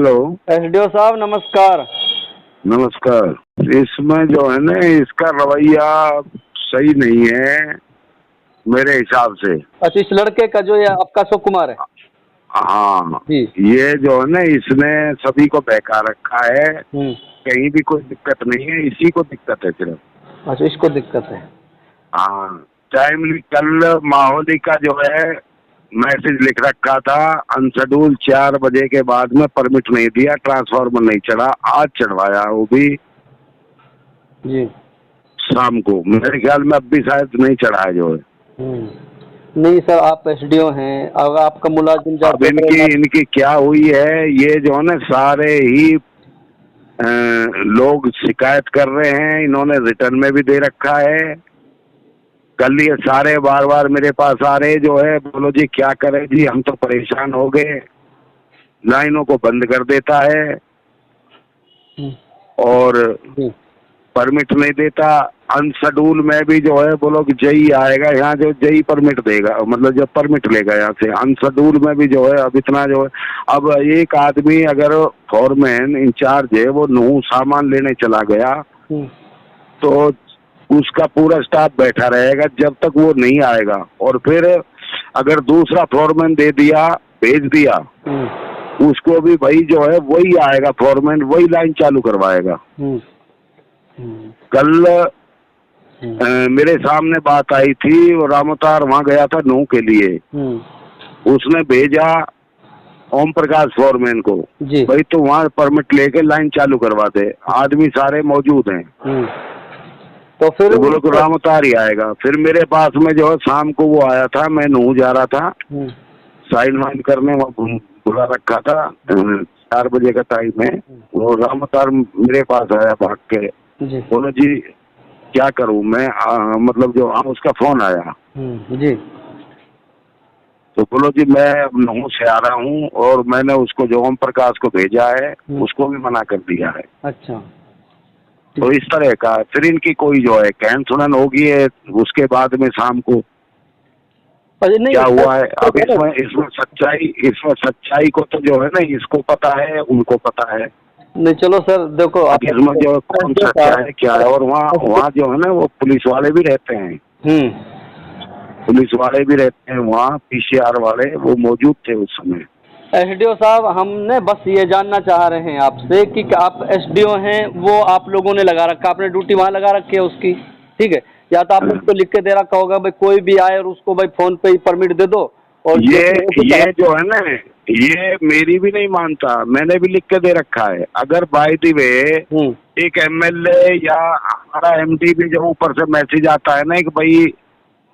Hello. SDO साहब नमस्कार। नमस्कार। इसमें जो है ना, इसका रवैया सही नहीं है मेरे हिसाब से। अच्छा, इस लड़के का जो ये आपका अशोक कुमार है हाँ, जी। ये जो है ना, इसने सभी को बहका रखा है। हम्म। कहीं भी कोई दिक्कत नहीं है, इसी को दिक्कत है सिर्फ। अच्छा, इसको दिक्कत है। हाँ, टाइमली कल माहौली का जो है मैसेज लिख रखा था, अनशेड्यूल 4 बजे के बाद में परमिट नहीं दिया, ट्रांसफार्मर नहीं चढ़ा। आज चढ़वाया, वो भी जी। शाम को। मेरे ख्याल में अब भी शायद नहीं चढ़ा है जो है। नहीं सर, आप एसडीओ हैं, अगर आपका मुलाजिम अब जाके इनकी क्या हुई है, ये जो है ना सारे ही लोग शिकायत कर रहे हैं। इन्होंने रिटर्न में भी दे रखा है। कल ये सारे बार बार मेरे पास आ रहे जो है, बोलो जी क्या करें जी, हम तो परेशान हो गए। लाइनों को बंद कर देता है और जी। परमिट नहीं देता। अनशेड्यूल में भी जो है बोलो कि जई आएगा यहाँ, जो जई परमिट देगा, मतलब जब परमिट लेगा यहाँ से। अनशेड्यूल में भी जो है अब इतना जो है, अब एक आदमी अगर फॉरमैन इंचार्ज है, वो नू सामान लेने चला गया तो उसका पूरा स्टाफ बैठा रहेगा जब तक वो नहीं आएगा। और फिर अगर दूसरा फॉरमैन दे दिया, भेज दिया, उसको भी भाई जो है वही आएगा फॉरमैन, वही लाइन चालू करवाएगा। कल मेरे सामने बात आई थी, वो रामोतार वहां गया था नू के लिए। उसने भेजा ओम प्रकाश फॉरमैन को, भाई तो वहाँ परमिट लेके लाइन चालू करवा दे। आदमी सारे मौजूद हैं। तो फिर बोलो तो रामोतार ही आएगा। फिर मेरे पास में जो है शाम को वो आया था, मैं नू जा रहा था साइन वाइन करने, वहाँ बुला रखा था 4 बजे का टाइम है। वो रामोतार मेरे पास आया भाग के, बोलो जी क्या करूं मैं, मतलब जो उसका फोन आया जी। तो बोलो जी मैं नहू से आ रहा हूँ, और मैंने उसको जो ओम प्रकाश को भेजा है उसको भी मना कर दिया है। अच्छा। तो इस तरह का फिर इनकी कोई जो है कहन सुनन होगी है उसके बाद में शाम को नहीं, क्या हुआ है। अब इसमें सच्चाई को तो जो है ना, इसको पता है, उनको पता है नहीं। चलो सर देखो, आप इसमें जो कौन सच्चा है क्या है। और वहाँ जो है ना, वो पुलिस वाले भी रहते हैं। पुलिस वाले भी रहते हैं वहाँ, पीसीआर वाले वो मौजूद थे उस समय। एसडीओ साहब, हमने बस ये जानना चाह रहे हैं आपसे कि आप एसडीओ हैं, वो आप लोगों ने लगा रखा, आपने ड्यूटी वहाँ लगा रखी है उसकी, ठीक है, या तो आपने उसको लिख के दे रखा होगा भाई कोई भी आए और उसको भाई फोन पे ही परमिट दे दो। और ये जो है ना, ये मेरी भी नहीं मानता, मैंने भी लिख के दे रखा है। अगर बाय द वे एक एमएलए या हमारा एमडी भी जब ऊपर से मैसेज आता है ना कि भाई,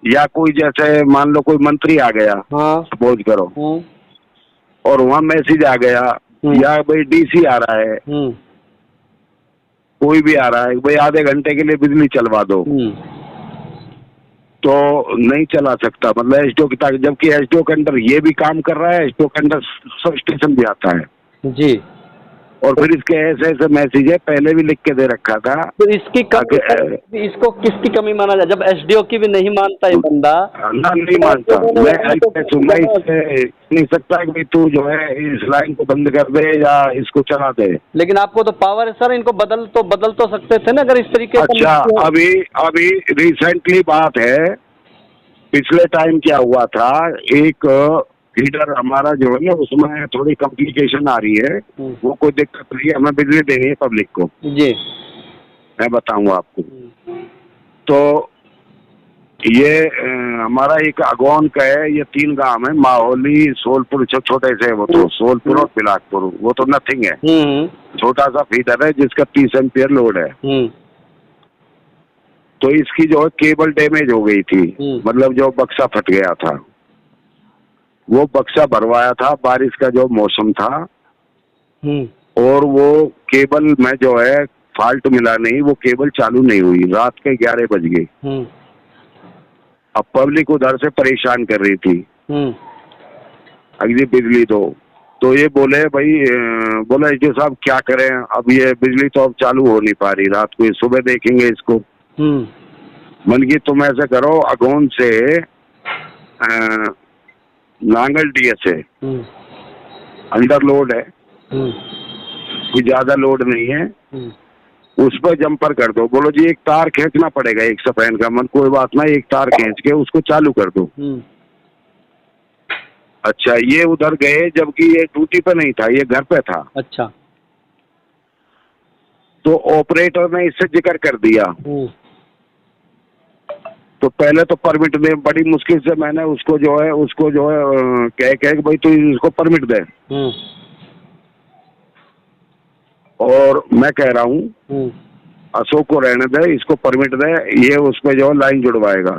या कोई जैसे मान लो कोई मंत्री आ गया, सपोज करो, और वहाँ मैसेज आ गया, या भाई डीसी आ रहा है, कोई भी आ रहा है भाई आधे घंटे के लिए बिजली चलवा दो, तो नहीं चला सकता, मतलब एसडीओ की ताकत। जबकि एसडीओ के अंडर ये भी काम कर रहा है, एसडीओ के अंडर सब स्टेशन भी आता है जी। और फिर इसके ऐसे मैसेज है, पहले भी लिख के दे रखा था। तो इसको किसकी कमी माना जाए जब एसडीओ की भी नहीं मानता ये बंदा? ना, नहीं मानता। मैं नहीं सकता कि तू जो है इस लाइन को बंद कर दे या इसको चला दे। लेकिन आपको तो पावर है सर, इनको बदल तो सकते थे ना, अगर इस तरीके से। अच्छा, अभी रिसेंटली बात है, पिछले टाइम क्या हुआ था, एक फीडर हमारा जो है ना, उसमें थोड़ी कॉम्प्लिकेशन आ रही है। वो कोई दिक्कत नहीं है, हमें बिजली देनी है पब्लिक को जी, मैं बताऊंगा आपको। तो ये हमारा एक अगौन का है, ये 3 गांव है, माहौली, सोलपुर, छोटे से वो तो सोलपुर और बिलासपुर, वो तो नथिंग है, छोटा सा फीडर है जिसका 30 एम्पियर लोड है। तो इसकी जो है केबल डैमेज हो गई थी, मतलब जो बक्सा फट गया था, वो बक्सा भरवाया था, बारिश का जो मौसम था, और वो केबल में जो है फॉल्ट मिला नहीं, वो केबल चालू नहीं हुई। रात के 11 बज गए। अब पब्लिक उधर से परेशान कर रही थी, अगली बिजली दो। तो ये बोले भाई, बोला एसडीओ साहब क्या करें, अब ये बिजली तो अब चालू हो नहीं पा रही, रात को सुबह देखेंगे इसको। मन की तुम ऐसे करो, अगौन से नांगल डीएस है, अंडर लोड है, कोई ज्यादा लोड नहीं है, उस पर जंपर कर दो। बोलो जी एक तार खींचना पड़ेगा एक सफेन का, मन कोई बात ना, एक तार खींच के उसको चालू कर दो। अच्छा, ये उधर गए जबकि ये ड्यूटी पे नहीं था, ये घर पे था। अच्छा। तो ऑपरेटर ने इससे जिक्र कर दिया। तो पहले तो परमिट दे, बड़ी मुश्किल से मैंने उसको जो है कह भाई तू इसको परमिट दे। और मैं कह रहा हूँ अशोक को रहने दे, इसको परमिट दे, ये उस पे जो लाइन जुड़वाएगा।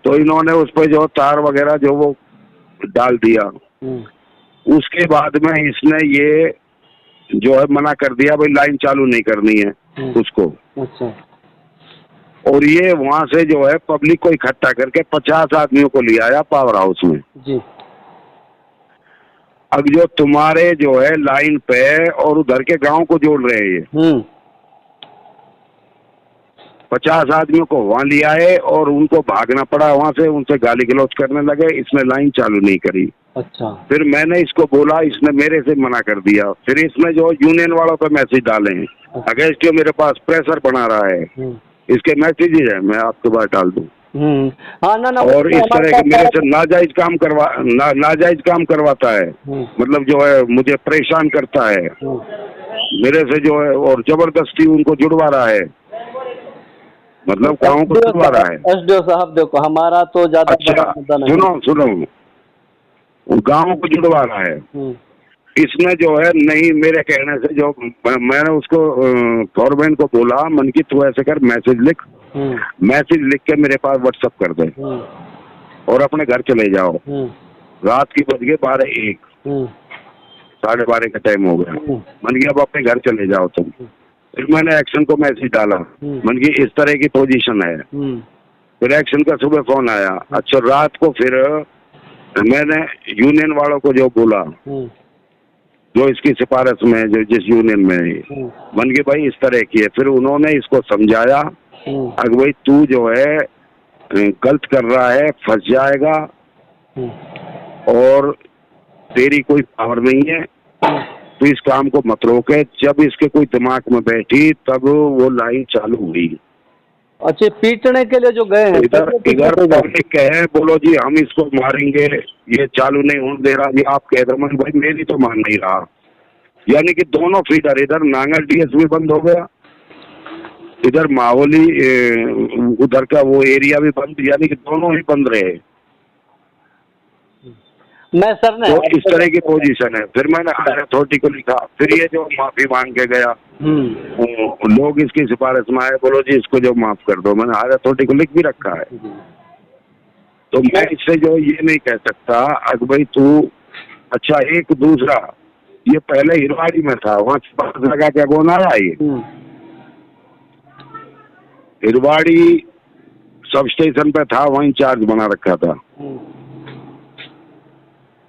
तो इन्होंने उस पे जो तार वगैरह जो वो डाल दिया। उसके बाद में इसने ये जो है मना कर दिया भाई लाइन चालू नहीं करनी है उसको। अच्छा। और ये वहां से जो है पब्लिक को इकट्ठा करके 50 आदमियों को ले आया पावर हाउस में जी। अब जो तुम्हारे जो है लाइन पे और उधर के गांव को जोड़ रहे हैं, 50 आदमियों को वहां ले आए और उनको भागना पड़ा वहां से, उनसे गाली गलौज करने लगे। इसने लाइन चालू नहीं करी। अच्छा। फिर मैंने इसको बोला, इसने मेरे से मना कर दिया। फिर इसने जो यूनियन वालों पे मैसेज डाले हैं, अगेंस्ट मेरे पास प्रेशर बना रहा है, इसके मैसेज है, मैं आपके पास डाल दूं। हाँ ना। और इस तरह के मेरे से नाजायज काम करवाता है, मतलब जो है मुझे परेशान करता है मेरे से जो है, और जबरदस्ती उनको जुड़वा रहा है, मतलब गाँव को जुड़वा रहा है। एसडीओ साहब देखो, हमारा तो ज्यादा सुनो गाँव को जुड़वा रहा है। इसने जो है नहीं, मेरे कहने से जो मैंने उसको गवर्नमेंट को बोला, मन की तू ऐसे कर, मैसेज लिख के मेरे पास व्हाट्सएप कर दे और अपने घर चले जाओ। रात की बज गए 12-1, 12:30 का टाइम हो गया। मन की अब अपने घर चले जाओ तुम। फिर मैंने एक्शन को मैसेज डाला, मन की इस तरह की पोजीशन है। फिर एक्शन का सुबह फोन आया। अच्छा, रात को फिर मैंने यूनियन वालों को जो बोला, जो इसकी सिफारिश में जो जिस यूनियन में है, मन की भाई इस तरह की है। फिर उन्होंने इसको समझाया, अगर भाई तू जो है गलत कर रहा है, फंस जाएगा और तेरी कोई पावर नहीं है, तो इस काम को मत रोके। जब इसके कोई दिमाग में बैठी तब वो लाइन चालू हुई। अच्छा, पीटने के लिए जो गए हैं इधर पब्लिक कहे, बोलो जी हम इसको मारेंगे, ये चालू नहीं होने दे रहा जी, आप कह रहे भाई मेरी तो मान नहीं रहा। यानी कि दोनों फीडर, इधर नांगल डीएसपी बंद हो गया, इधर माहौली उधर का वो एरिया भी बंद, यानी कि दोनों ही बंद रहे। मैं सर ने तो इस तरह की पोजीशन है। फिर मैंने हायर अथॉरिटी को लिखा, फिर ये जो माफी मांग के गया, लोग इसकी सिफारिश में आए, बोलो जी इसको जो माफ कर दो। मैंने हायर अथॉरिटी को लिख भी रखा है। तो मैं इससे जो ये नहीं कह सकता अगर भाई तू, अच्छा एक दूसरा, ये पहले हिरवाड़ी में था, वहाँ सिफारिश लगा के कौन आया, ये हिरवाड़ी सब स्टेशन पे था, वहीं इंचार्ज बना रखा था।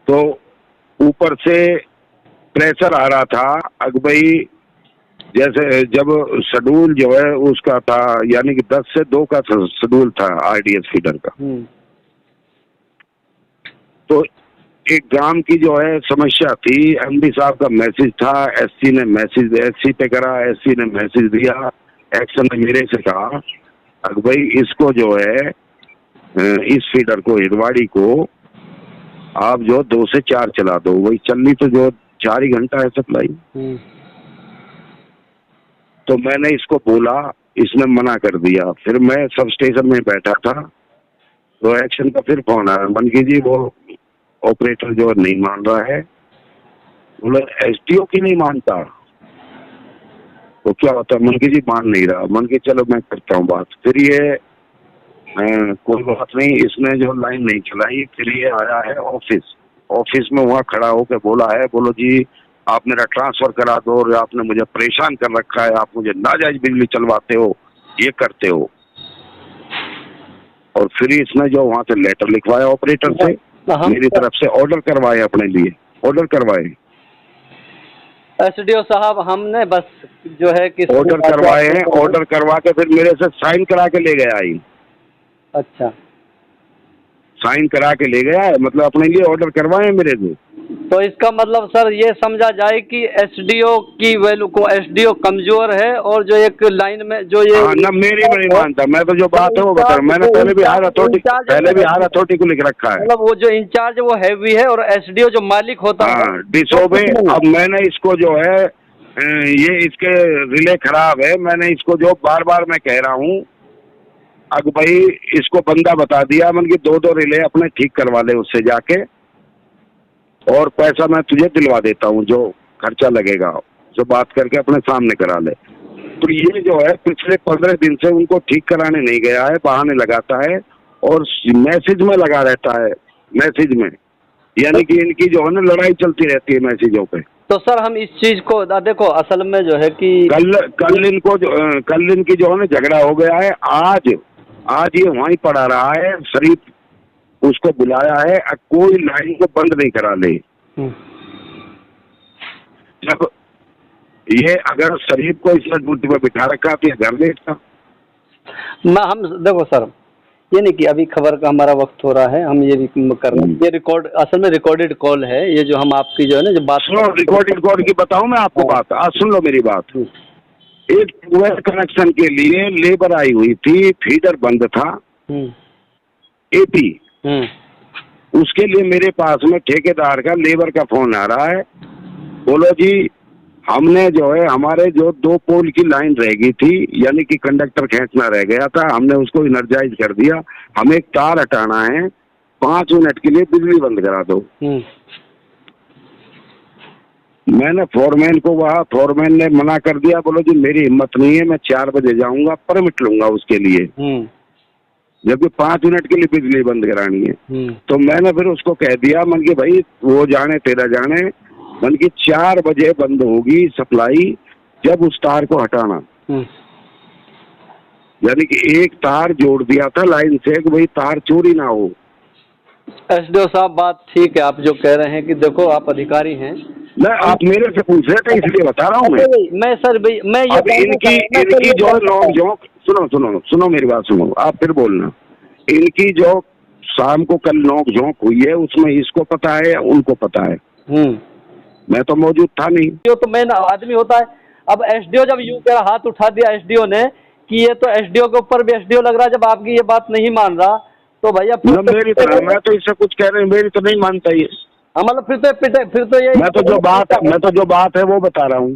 तो ऊपर से प्रेशर आ रहा था, अग भाई जैसे जब शेड्यूल जो है उसका था, यानी कि 10 से 2 का शेड्यूल था आरडीएस फीडर का। तो एक गांव की जो है समस्या थी, एमडी साहब का मैसेज था, एससी ने मैसेज एससी पे करा, एससी ने मैसेज दिया, एक्शन ने मेरे से कहा अग भाई इसको जो है इस फीडर को, हिरवाड़ी को आप जो 2 से 4 चला दो। वही चलनी तो जो 4 ही घंटा है सप्लाई। तो मैंने इसको बोला, इसने मना कर दिया। फिर मैं सब स्टेशन में बैठा था, तो एक्शन का फिर फोन आया, मन की जी वो ऑपरेटर जो नहीं मान रहा है। बोला एसडीओ की नहीं मानता तो क्या होता है, मन की जी मान नहीं रहा। मन की चलो मैं करता हूँ बात। फिर ये कोई बात नहीं, इसने जो लाइन नहीं चलाई। फिर ये आया है ऑफिस में, वहाँ खड़ा होकर बोला है, बोलो जी आप मेरा ट्रांसफर करा दो, और आपने मुझे परेशान कर रखा है, आप मुझे नाजायज बिजली चलवाते हो, ये करते हो। और फिर इसने जो वहाँ से लेटर लिखवाया ऑपरेटर से, मेरी तरफ से ऑर्डर करवाए, अपने लिए ऑर्डर करवाए। एसडीओ साहब हमने बस जो है कि ऑर्डर करवाए हैं, ऑर्डर करवा के फिर मेरे से साइन करा के ले गया ही। अच्छा, साइन करा के ले गया है, मतलब अपने लिए ऑर्डर करवाए मेरे से। तो इसका मतलब सर ये समझा जाए कि एसडीओ की वैल्यू को, एसडीओ कमजोर है और जो एक लाइन में जो ये ना मेरी नहीं मानता, मैं तो जो बात है वो बता रहा हूँ। मैंने पहले भी हायर अथॉरिटी को लिख रखा है, मतलब वो जो इंचार्ज वो हैवी है और एसडीओ जो मालिक होता है डिसोबे। अब मैंने इसको जो है ये इसके रिले खराब है, मैंने इसको जो बार बार मैं कह रहा हूँ, अब भाई इसको बंदा बता दिया मन की 2-2 रिले अपने ठीक करवा ले उससे जाके, और पैसा मैं तुझे दिलवा देता हूँ, जो खर्चा लगेगा जो बात करके अपने सामने करा ले। तो ये जो है पिछले 15 दिन से उनको ठीक कराने नहीं गया है, बहाने लगाता है और मैसेज में लगा रहता है, मैसेज में, यानी कि इनकी जो है ना लड़ाई चलती रहती है मैसेजों पे। तो सर हम इस चीज को देखो, असल में जो है कि कल इनकी जो है ना झगड़ा हो गया है, आज ये वहीं पड़ा रहा है, शरीफ उसको बुलाया है, कोई लाइन को बंद नहीं करा ले। जब ये अगर शरीफ को इस ड्यूटी पर बिठा रखा तो ये घर लेता। हम देखो सर, ये नहीं कि अभी खबर का हमारा वक्त हो रहा है, हम ये करना, ये रिकॉर्ड असल में रिकॉर्डेड कॉल है, ये जो हम आपकी जो है ना जो बात सुनो, रिकॉर्डेड कॉल की बताऊं मैं आपको बात, आज सुन लो मेरी बात। एक ट्यूबवेल कनेक्शन के लिए लेबर आई हुई थी, फीडर बंद था एपी, उसके लिए मेरे पास में ठेकेदार का लेबर का फोन आ रहा है, बोलो जी हमने जो है हमारे जो 2 पोल की लाइन रह गई थी, यानी कि कंडक्टर खींचना रह गया था, हमने उसको इनर्जाइज कर दिया, हमें एक तार हटाना है, 5 मिनट के लिए बिजली बंद करा दो। मैंने फोरमैन को, वहाँ फोरमैन ने मना कर दिया, बोलो जी मेरी हिम्मत नहीं है, मैं 4 बजे जाऊंगा, परमिट लूंगा उसके लिए, जबकि 5 मिनट के लिए बिजली बंद करानी है। तो मैंने फिर उसको कह दिया, मन की भाई वो जाने तेरा जाने, मन की 4 बजे बंद होगी सप्लाई, जब उस तार को हटाना, यानी कि एक तार जोड़ दिया था लाइन से कि भाई तार चोरी ना हो। एसडीओ साहब बात ठीक है, आप जो कह रहे हैं कि देखो आप अधिकारी हैं, मैं आप मेरे से पूछ रहे थे इसलिए बता रहा हूँ मैं सर भाई मैं ये अब इनकी जो नोक झोंक, सुनो मेरी बात सुनो, आप फिर बोलना। इनकी जो शाम को कल नोक झोंक हुई है उसमें इसको पता है या उनको पता है? मैं तो मौजूद था नहीं। ये तो मेन आदमी होता है। अब एसडीओ जब यूं कह हाथ उठा दिया एसडीओ ने कि ये तो एसडीओ के ऊपर भी एसडीओ लग रहा है, जब आपकी ये बात नहीं मान रहा तो भैया मेरी तो, मैं तो इससे कुछ कह रहे हैं, मेरी तो नहीं मानता ये। मतलब फिर तो ये मैं तो जो बात है वो बता रहा हूँ।